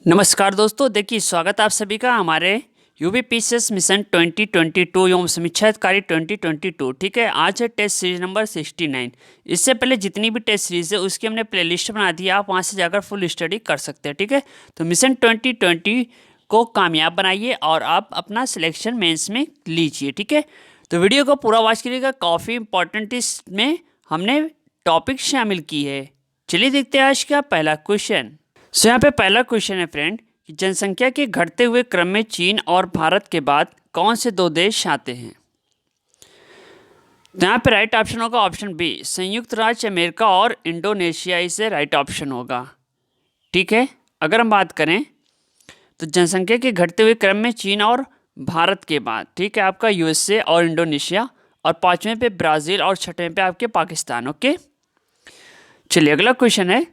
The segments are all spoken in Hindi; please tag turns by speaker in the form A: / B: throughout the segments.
A: नमस्कार दोस्तों, देखिए स्वागत आप सभी का हमारे यूपीपीसीएस मिशन 2022 एवं समीक्षा अधिकारी 2022। ठीक है, आज है टेस्ट सीरीज नंबर 69। इससे पहले जितनी भी टेस्ट सीरीज है उसकी हमने प्लेलिस्ट बना दी है, आप वहां से जाकर फुल स्टडी कर सकते हैं। ठीक है, तो मिशन 2020 को कामयाब बनाइए और आप अपना सिलेक्शन मेंस में लीजिए। ठीक है, तो वीडियो को पूरा वॉच करिएगा, काफ़ी इंपॉर्टेंट इसमें हमने टॉपिक शामिल की है। चलिए देखते हैं आज का पहला क्वेश्चन। सो यहाँ पे पहला क्वेश्चन है फ्रेंड कि जनसंख्या के घटते हुए क्रम में चीन और भारत के बाद कौन से दो देश आते हैं। तो यहाँ पे राइट ऑप्शन होगा ऑप्शन बी, संयुक्त राज्य अमेरिका और इंडोनेशिया, इसे राइट ऑप्शन होगा। ठीक है, अगर हम बात करें तो जनसंख्या के घटते हुए क्रम में चीन और भारत के बाद, ठीक है, आपका यूएसए और इंडोनेशिया, और पांचवें पे ब्राज़ील और छठवें पे आपके पाकिस्तान। ओके, चलिए अगला क्वेश्चन है,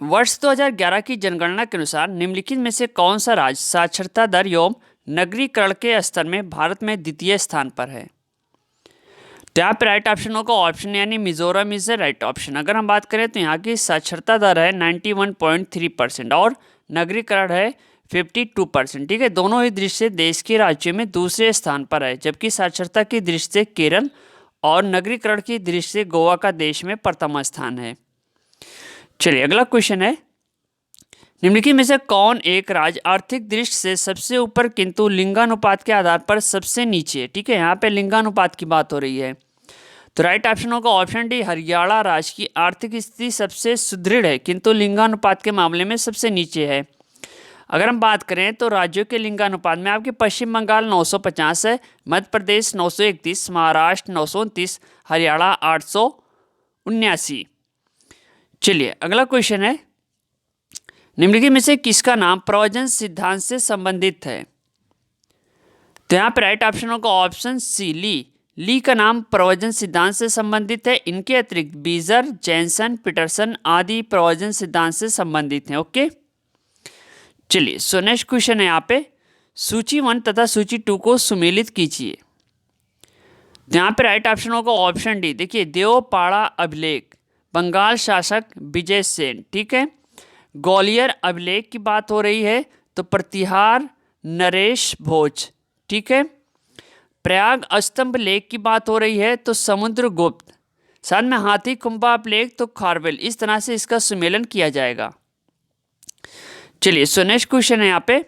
A: वर्ष 2011 की जनगणना के अनुसार निम्नलिखित में से कौन सा राज्य साक्षरता दर एवं नगरीकरण के स्तर में भारत में द्वितीय स्थान पर है। तो यहाँ पे राइट ऑप्शन होगा ऑप्शन यानी Mizoram is the right option. अगर हम बात करें तो यहाँ की साक्षरता दर है 91.3% और नगरीकरण है 52%। ठीक है, दोनों ही दृष्टि से देश के राज्यों में दूसरे स्थान पर है, जबकि साक्षरता की दृष्टि से केरल और नगरीकरण की दृष्टि से गोवा का देश में प्रथम स्थान है। चलिए अगला क्वेश्चन है, निम्नलिखित में से कौन एक राज्य आर्थिक दृष्टि से सबसे ऊपर किंतु लिंगानुपात के आधार पर सबसे नीचे। ठीक है, यहाँ पे लिंगानुपात की बात हो रही है, तो राइट ऑप्शन होगा ऑप्शन डी, हरियाणा राज्य की आर्थिक स्थिति सबसे सुदृढ़ है किंतु लिंगानुपात के मामले में सबसे नीचे है। अगर हम बात करें तो राज्यों के लिंगानुपात में आपके पश्चिम बंगाल 950 है, मध्य प्रदेश 931, महाराष्ट्र 929, हरियाणा 879। चलिए अगला क्वेश्चन है, निम्नलिखित में से किसका नाम प्रवचन सिद्धांत से संबंधित है। तो यहाँ पे राइट ऑप्शन होगा ऑप्शन सी, ली का नाम प्रवचन सिद्धांत से संबंधित है। इनके अतिरिक्त बीजर, जैनसन, पीटरसन आदि प्रवचन सिद्धांत से संबंधित हैं। ओके, चलिए सो नेक्स्ट क्वेश्चन है, यहाँ पे सूची 1 तथा सूची 2 को सुमेलित कीजिए। तो यहाँ पे राइट ऑप्शन होगा ऑप्शन डी। देखिए, देवपाड़ा अभिलेख, बंगाल शासक विजय सेन। ठीक है, ग्वालियर अभिलेख की बात हो रही है तो प्रतिहार नरेश भोज। ठीक है, प्रयाग स्तंभ लेख की बात हो रही है तो समुद्रगुप्त, साथ में हाथी कुंभा अभिलेख तो खारवेल। इस तरह से इसका सुमेलन किया जाएगा। चलिए सो नेक्स्ट क्वेश्चन है, यहाँ पे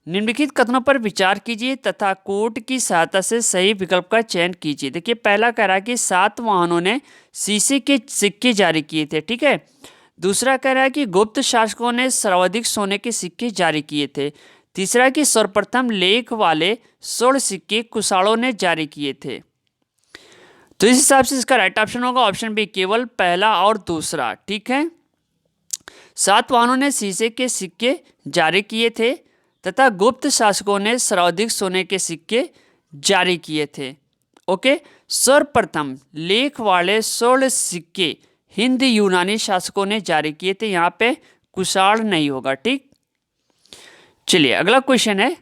A: निम्नलिखित कथनों पर विचार कीजिए तथा कोड की सहायता से सही विकल्प का चयन कीजिए। देखिए, पहला कह रहा है कि 7 वाहनों ने शीशे के सिक्के जारी किए थे। ठीक है, दूसरा कह रहा है कि गुप्त शासकों ने सर्वाधिक सोने के सिक्के जारी किए थे। तीसरा कि सर्वप्रथम लेख वाले स्वर्ण सिक्के कुशाणों ने जारी किए थे। तो इस हिसाब से इसका राइट ऑप्शन होगा ऑप्शन बी, केवल पहला और दूसरा। ठीक है, 7 वाहनों ने शीशे के सिक्के जारी किए थे तथा गुप्त शासकों ने सर्वाधिक सोने के सिक्के जारी किए थे। ओके, सर्वप्रथम लेख वाले स्वर्ण सिक्के हिंद यूनानी शासकों ने जारी किए थे, यहाँ पे कुशाण नहीं होगा। ठीक, चलिए अगला क्वेश्चन है,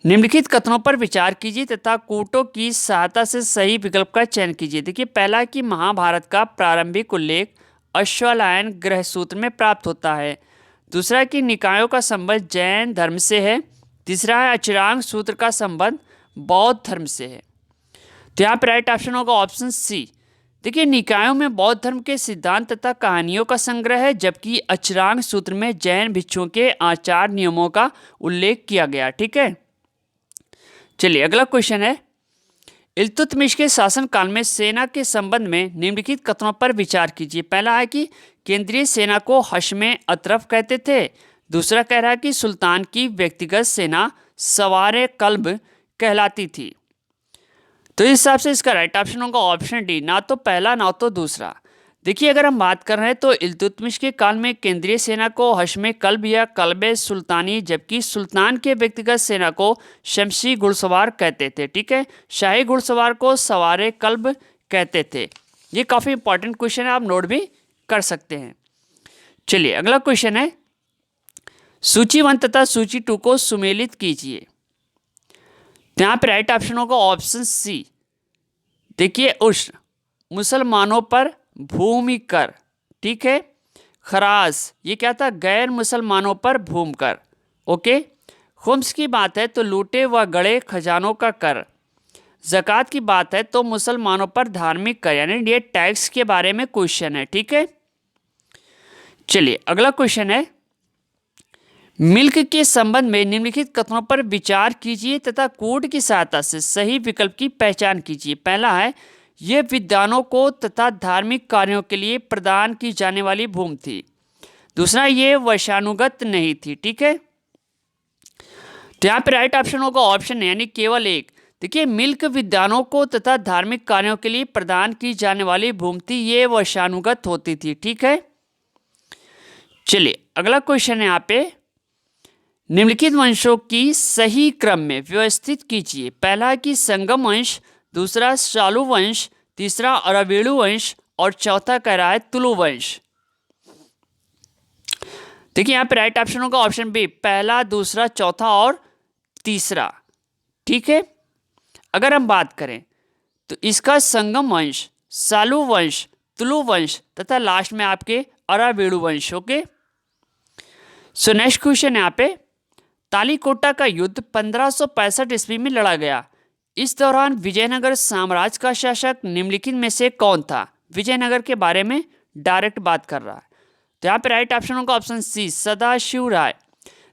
A: निम्नलिखित कथनों पर विचार कीजिए तथा कूटों की सहायता से सही विकल्प का चयन कीजिए। देखिए, पहला कि महाभारत का प्रारंभिक उल्लेख अश्वलायन ग्रह सूत्र में प्राप्त होता है। दूसरा कि निकायों का संबंध जैन धर्म से है। तीसरा है अचरांग सूत्र का संबंध बौद्ध धर्म से है। तो यहाँ पर राइट ऑप्शन होगा ऑप्शन सी। देखिए, निकायों में बौद्ध धर्म के सिद्धांत तथा कहानियों का संग्रह है, जबकि अचरांग सूत्र में जैन भिक्षुओं के आचार नियमों का उल्लेख किया गया। ठीक है, चलिए अगला क्वेश्चन है, इल्तुतमिश के शासनकाल में सेना के संबंध में निम्नलिखित कथनों पर विचार कीजिए। पहला है कि केंद्रीय सेना को हश्मे अतरफ कहते थे। दूसरा कह रहा है कि सुल्तान की व्यक्तिगत सेना सवारे कल्ब कहलाती थी। तो इस हिसाब से इसका राइट ऑप्शन होगा ऑप्शन डी, ना तो पहला ना तो दूसरा। देखिए, अगर हम बात कर रहे हैं तो इल्तुतमिश के काल में केंद्रीय सेना को हश्मे कल्ब या कल्बे सुल्तानी, जबकि सुल्तान के व्यक्तिगत सेना को शमशी घुड़सवार कहते थे। ठीक है, शाही घुड़सवार को सवारे कल्ब कहते थे। ये काफ़ी इंपॉर्टेंट क्वेश्चन है, आप नोट भी कर सकते हैं। चलिए अगला क्वेश्चन है, सूची 1 तथा सूची 2 को सुमेलित कीजिए। यहाँ पे राइट ऑप्शन होगा ऑप्शन सी। देखिए, उष्ण मुसलमानों पर भूमि कर, ठीक है, खराज ये क्या था, गैर मुसलमानों पर भूमकर। ओके। खुम्स की बात है तो लूटे व गड़े खजानों का कर। ज़कात की बात है तो मुसलमानों पर धार्मिक कर, यानी ये टैक्स के बारे में क्वेश्चन है। ठीक है, चलिए अगला क्वेश्चन है, मिल्क के संबंध में निम्नलिखित कथनों पर विचार कीजिए तथा कोड की सहायता से सही विकल्प की पहचान कीजिए। पहला है, यह विद्वानों को तथा धार्मिक कार्यों के लिए प्रदान की जाने वाली भूमि थी। दूसरा, ये वंशानुगत नहीं थी। ठीक है, तो यहाँ पे राइट ऑप्शन होगा ऑप्शन है, यानी केवल एक। देखिए, मिल्क विद्वानों को तथा धार्मिक कार्यों के लिए प्रदान की जाने वाली भूमि थी, ये वंशानुगत होती थी। ठीक है, चलिए अगला क्वेश्चन है यहाँ पे, निम्नलिखित वंशों की सही क्रम में व्यवस्थित कीजिए। पहला है कि संगम वंश, दूसरा शालू वंश, तीसरा अरावेणु वंश और चौथा कह रहा है तुलु वंश। देखिए यहाँ पे राइट ऑप्शन होगा ऑप्शन बी, पहला, दूसरा, चौथा और तीसरा। ठीक है, अगर हम बात करें तो इसका संगम वंश, शालू वंश, तुलु वंश तथा लास्ट में आपके अरावेणु वंश। ओके, सो नेक्स्ट क्वेश्चन यहाँ पे, तालीकोटा का युद्ध 1565 ईस्वी में लड़ा गया। इस दौरान विजयनगर साम्राज्य का शासक निम्नलिखित में से कौन था? विजयनगर के बारे में डायरेक्ट बात कर रहा है, तो यहाँ पे राइट ऑप्शन होगा ऑप्शन सी, सदाशिव राय।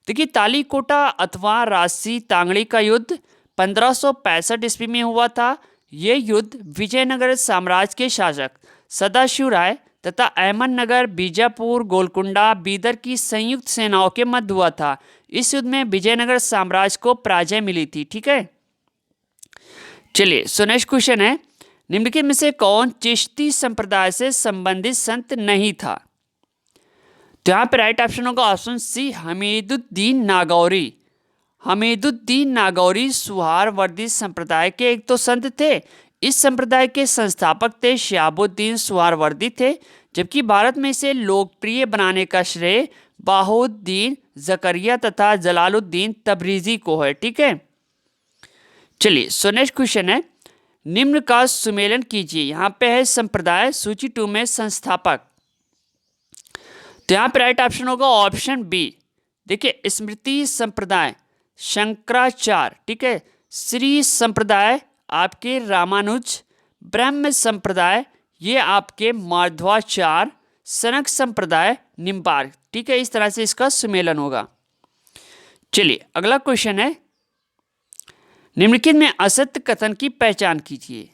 A: देखिए, तालीकोटा अथवा राजसी तांगड़ी का युद्ध 1565 ईस्वी में हुआ था। ये युद्ध विजयनगर साम्राज्य के शासक सदाशिव राय तथा अहमदनगर, बीजापुर, गोलकुंडा, बीदर की संयुक्त सेनाओं के मध्य हुआ था। इस युद्ध में विजयनगर साम्राज्य को पराजय मिली थी। ठीक है, चलिए सो नेक्स्ट क्वेश्चन है, निम्नलिखित में से कौन चिश्ती संप्रदाय से संबंधित संत नहीं था? तो यहाँ पे राइट ऑप्शन होगा ऑप्शन सी, हमीदुद्दीन नागौरी। हमीदुद्दीन नागौरी सुहारवर्दी संप्रदाय के एक तो संत थे। इस संप्रदाय के संस्थापक थे शिहाबुद्दीन सुहारवर्दी थे, जबकि भारत में इसे लोकप्रिय बनाने का श्रेय बाहुद्दीन जकरिया तथा जलालुद्दीन तबरीजी को है। ठीक है, चलिए सो नेक्स्ट क्वेश्चन है, निम्न का सुमेलन कीजिए। यहाँ पे है संप्रदाय, सूची 2 में संस्थापक, तो यहाँ पे राइट ऑप्शन होगा ऑप्शन बी। देखिए, स्मृति संप्रदाय शंकराचार्य, ठीक है, श्री संप्रदाय आपके रामानुज, ब्रह्म संप्रदाय ये आपके माधवाचार्य, सनक संप्रदाय निम्बार्क। ठीक है, इस तरह से इसका सुमेलन होगा। चलिए अगला क्वेश्चन है, निम्नलिखित में असत्य कथन की पहचान कीजिए।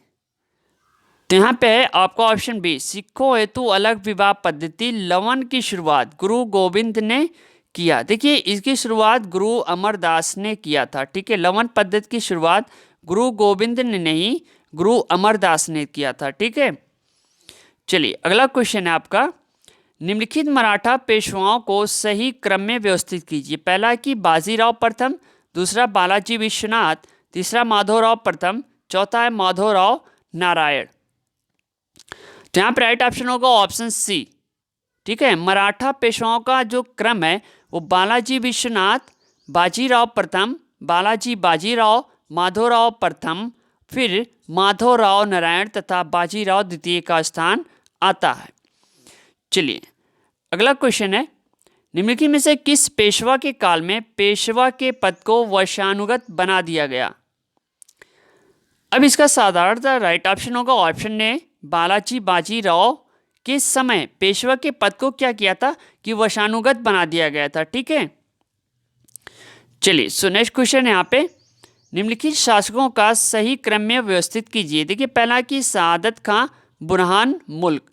A: तो यहाँ पे है आपका ऑप्शन बी, सिखों हेतु अलग विवाह पद्धति लवन की शुरुआत गुरु गोविंद ने किया। देखिए, इसकी शुरुआत गुरु अमरदास ने किया था। ठीक है, लवन पद्धति की शुरुआत गुरु गोविंद ने नहीं, गुरु अमरदास ने किया था। ठीक है, चलिए अगला क्वेश्चन है आपका, निम्नलिखित मराठा पेशवाओं को सही क्रम में व्यवस्थित कीजिए। पहला है कि बाजीराव प्रथम, दूसरा बालाजी विश्वनाथ, तीसरा माधवराव प्रथम, चौथा है माधवराव नारायण। तो यहाँ पर राइट ऑप्शन होगा ऑप्शन सी। ठीक है, मराठा पेशवाओं का जो क्रम है वो बालाजी विश्वनाथ, बाजीराव प्रथम, बालाजी बाजीराव, माधवराव प्रथम, फिर माधवराव नारायण तथा बाजीराव द्वितीय का स्थान आता है। चलिए अगला क्वेश्चन है, निम्नलिखित में से किस पेशवा के काल में पेशवा के पद को वंशानुगत बना दिया गया? अब इसका साधारणतः राइट ऑप्शन होगा ऑप्शन ए, बालाजी बाजीराव के समय पेशवा के पद को क्या किया था कि वंशानुगत बना दिया गया था। ठीक है, चलिए सो नेक्स्ट क्वेश्चन है यहाँ पे, निम्नलिखित शासकों का सही क्रम में व्यवस्थित कीजिए। देखिए, पहला कि सआदत खां बुरहान मुल्क,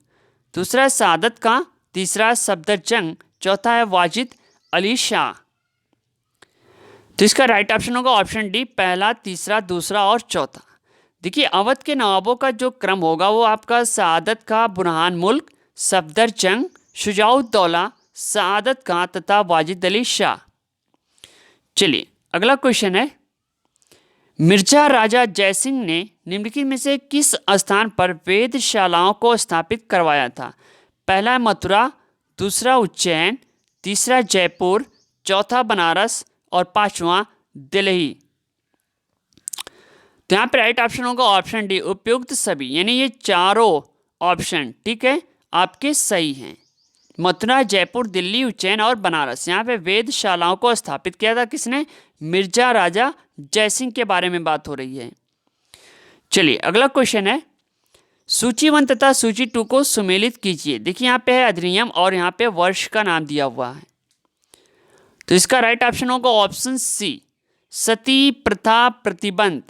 A: दूसरा सआदत खां, तीसरा सफदरजंग, चौथा है वाजिद अली शाह। तो इसका राइट ऑप्शन होगा ऑप्शन डी, पहला, तीसरा, दूसरा और चौथा। देखिए, अवध के नवाबों का जो क्रम होगा वो आपका सआदत खां बुरहान मुल्क, सफदरजंग, शुजाउद्दौला, सआदत खां तथा वाजिद अली शाह। चलिए अगला क्वेश्चन है, मिर्जा राजा जयसिंह ने निम्नलिखित में से किस स्थान पर वेधशालाओं को स्थापित करवाया था? पहला मथुरा, दूसरा उज्जैन, तीसरा जयपुर, चौथा बनारस और पांचवा दिल्ली। तो यहाँ पे राइट ऑप्शन होगा ऑप्शन डी, उपयुक्त सभी, यानी ये चारों ऑप्शन ठीक है आपके सही हैं। मथुरा, जयपुर, दिल्ली, उज्जैन और बनारस। यहाँ पे वेधशालाओं को स्थापित किया था किसने? मिर्जा राजा जयसिंह के बारे में बात हो रही है। चलिए अगला क्वेश्चन है, सूची 1 तथा सूची 2 को सुमेलित कीजिए। देखिए यहाँ पे है अधिनियम और यहाँ पे वर्ष का नाम दिया हुआ है। तो इसका राइट ऑप्शन होगा ऑप्शन सी, सती प्रथा प्रतिबंध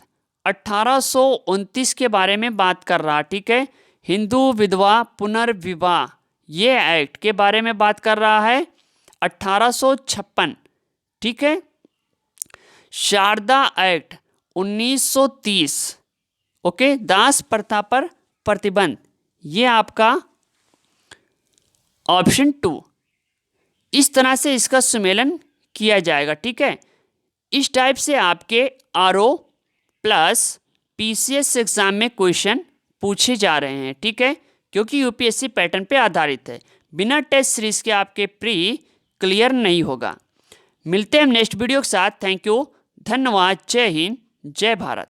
A: 1829 के बारे में बात कर रहा। ठीक है, हिंदू विधवा पुनर्विवाह ये एक्ट के बारे में बात कर रहा है 1856। ठीक है, शारदा एक्ट 1930। ओके, दास प्रथा पर प्रतिबंध ये आपका ऑप्शन 2। इस तरह से इसका सुमेलन किया जाएगा। ठीक है, इस टाइप से आपके आरओ प्लस पीसीएस एग्जाम में क्वेश्चन पूछे जा रहे हैं। ठीक है, क्योंकि यूपीएससी पैटर्न पे आधारित है, बिना टेस्ट सीरीज के आपके प्री क्लियर नहीं होगा। मिलते हैं हम नेक्स्ट वीडियो के साथ। थैंक यू, धन्यवाद, जय हिंद, जय भारत।